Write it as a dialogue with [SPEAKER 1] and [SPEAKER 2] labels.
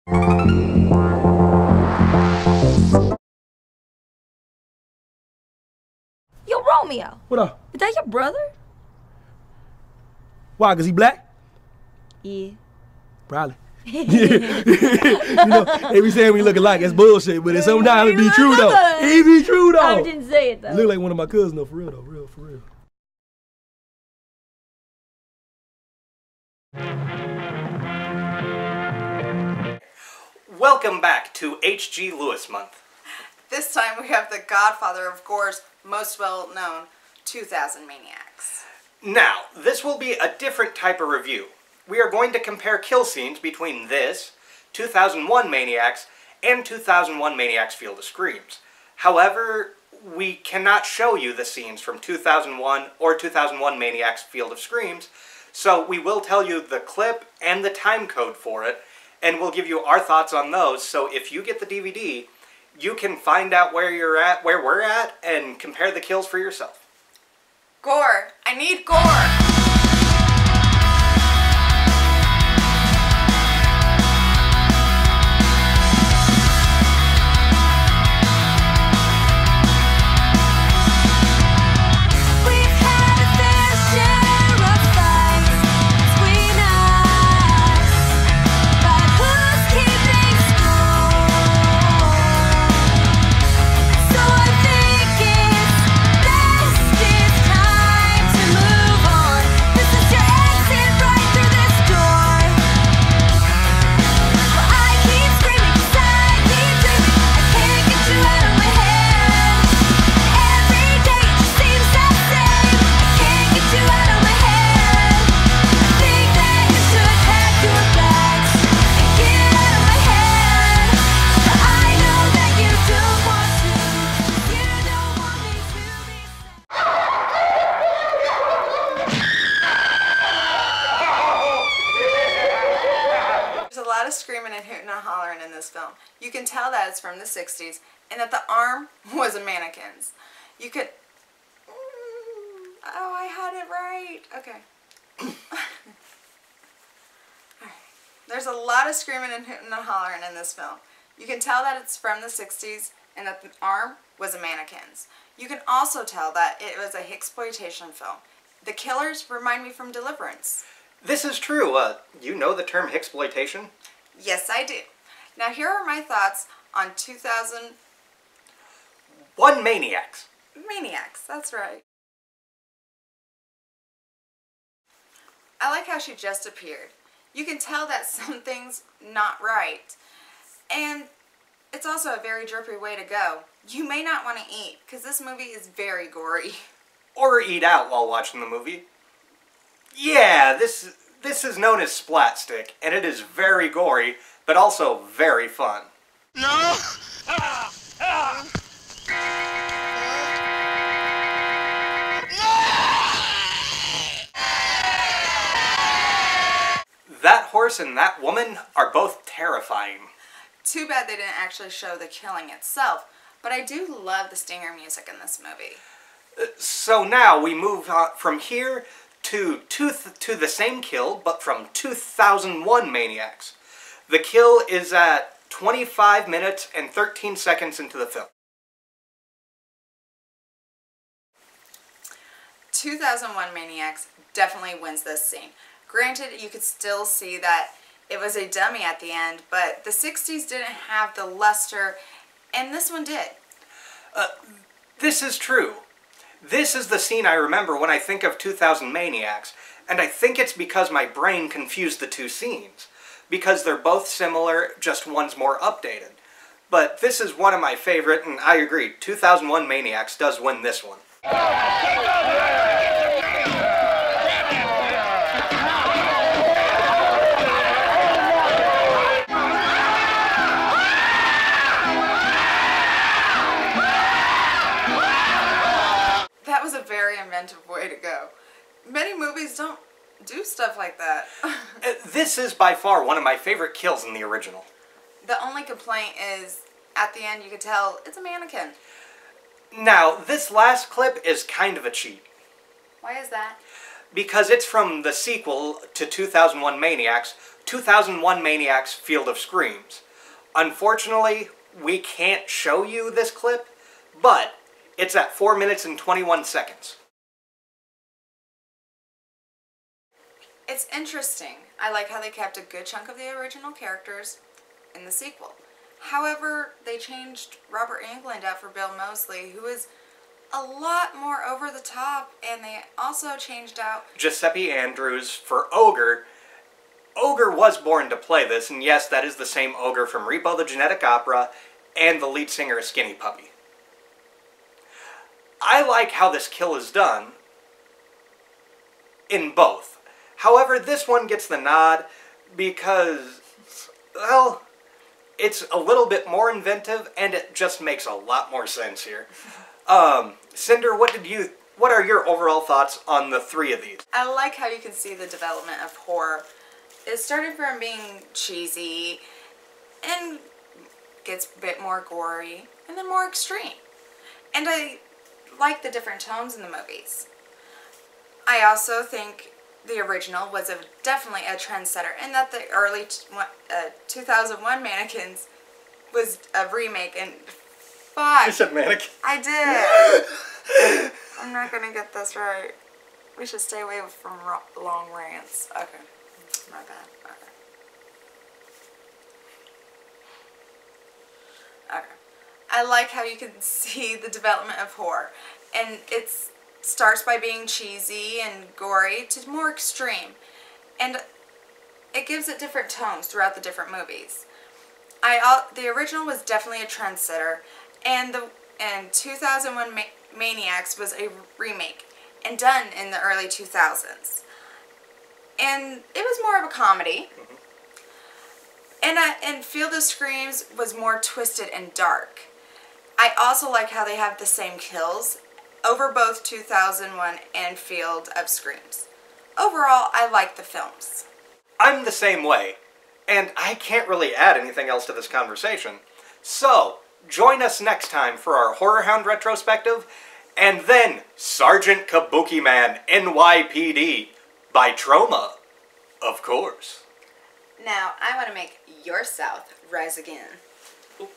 [SPEAKER 1] Yo, Romeo.
[SPEAKER 2] What up?
[SPEAKER 1] Is that your brother?
[SPEAKER 2] Why, cause he black?
[SPEAKER 1] Yeah.
[SPEAKER 2] Probably. You know, they be saying we look alike, that's bullshit, but sometimes it be true though. It be true though.
[SPEAKER 1] I didn't say it though.
[SPEAKER 2] Look like one of my cousins though, for real though, for real.
[SPEAKER 3] Welcome back to H.G. Lewis Month.
[SPEAKER 4] This time we have the godfather of gore's most well-known 2000 Maniacs.
[SPEAKER 3] Now, this will be a different type of review. We are going to compare kill scenes between this, 2001 Maniacs, and 2001 Maniacs Field of Screams. However, we cannot show you the scenes from 2001 or 2001 Maniacs Field of Screams, so we will tell you the clip and the time code for it, and we'll give you our thoughts on those, so if you get the DVD, you can find out where you're at, where we're at, and compare the kills for yourself.
[SPEAKER 4] Gore! I need gore! Screaming and hooting and hollering in this film. You can tell that it's from the 60s and that the arm was a mannequin's. You could... oh, I had it right. Okay. There's a lot of screaming and hooting and hollering in this film. You can tell that it's from the 60s and that the arm was a mannequin's. You can also tell that it was a hicksploitation film. The killers remind me from Deliverance.
[SPEAKER 3] This is true. You know the term hicksploitation?
[SPEAKER 4] Yes, I do. Now here are my thoughts on 2001
[SPEAKER 3] Maniacs.
[SPEAKER 4] Maniacs, that's right. I like how she just appeared. You can tell that something's not right. And it's also a very drippy way to go. You may not want to eat, because this movie is very gory.
[SPEAKER 3] Or eat out while watching the movie. Yeah, this is known as Splatstick, and it is very gory, but also very fun. No! That horse and that woman are both terrifying.
[SPEAKER 4] Too bad they didn't actually show the killing itself, but I do love the stinger music in this movie.
[SPEAKER 3] So now we move on from here to the same kill, but from 2001 Maniacs. The kill is at 25 minutes and 13 seconds into the film.
[SPEAKER 4] 2001 Maniacs definitely wins this scene. Granted, you could still see that it was a dummy at the end, but the 60s didn't have the luster, and this one did.
[SPEAKER 3] This is true. This is the scene I remember when I think of 2000 Maniacs, and I think it's because my brain confused the two scenes. Because they're both similar, just one's more updated. But this is one of my favorite, and I agree, 2001 Maniacs does win this one.
[SPEAKER 4] That was a very inventive way to go. Many movies don't do stuff like that.
[SPEAKER 3] This is by far one of my favorite kills in the original.
[SPEAKER 4] The only complaint is, at the end you could tell it's a mannequin.
[SPEAKER 3] Now, this last clip is kind of a cheat.
[SPEAKER 4] Why is that?
[SPEAKER 3] Because it's from the sequel to 2001 Maniacs, 2001 Maniacs Field of Screams. Unfortunately, we can't show you this clip, but it's at 4 minutes and 21 seconds.
[SPEAKER 4] It's interesting. I like how they kept a good chunk of the original characters in the sequel. However, they changed Robert Englund out for Bill Moseley, who is a lot more over the top, and they also changed out
[SPEAKER 3] Giuseppe Andrews for Ogre. Ogre was born to play this, and yes, that is the same Ogre from Repo the Genetic Opera and the lead singer of Skinny Puppy. I like how this kill is done in both. However, this one gets the nod because, well, it's a little bit more inventive and it just makes a lot more sense here. Cinder, what are your overall thoughts on the three of these?
[SPEAKER 4] I like how you can see the development of horror. It started from being cheesy and gets a bit more gory and then more extreme. And I like the different tones in the movies. I also think the original was definitely a trendsetter, and that the early 2001 Mannequins was a remake. And fuck,
[SPEAKER 3] You said mannequin.
[SPEAKER 4] I did. I'm not gonna get this right. We should stay away from long rants. Okay, my bad. Okay. I like how you can see the development of horror, and it starts by being cheesy and gory to more extreme, and it gives it different tones throughout the different movies. The original was definitely a trendsetter, and 2001 Maniacs was a remake and done in the early 2000s, and it was more of a comedy. And Field of Screams was more twisted and dark. I also like how they have the same kills over both 2001 and Field of Screams. Overall, I like the films.
[SPEAKER 3] I'm the same way, and I can't really add anything else to this conversation. So, join us next time for our Horror Hound retrospective, and then Sergeant Kabuki Man NYPD by Troma, of course.
[SPEAKER 4] Now, I want to make your South rise again.
[SPEAKER 3] Ooh.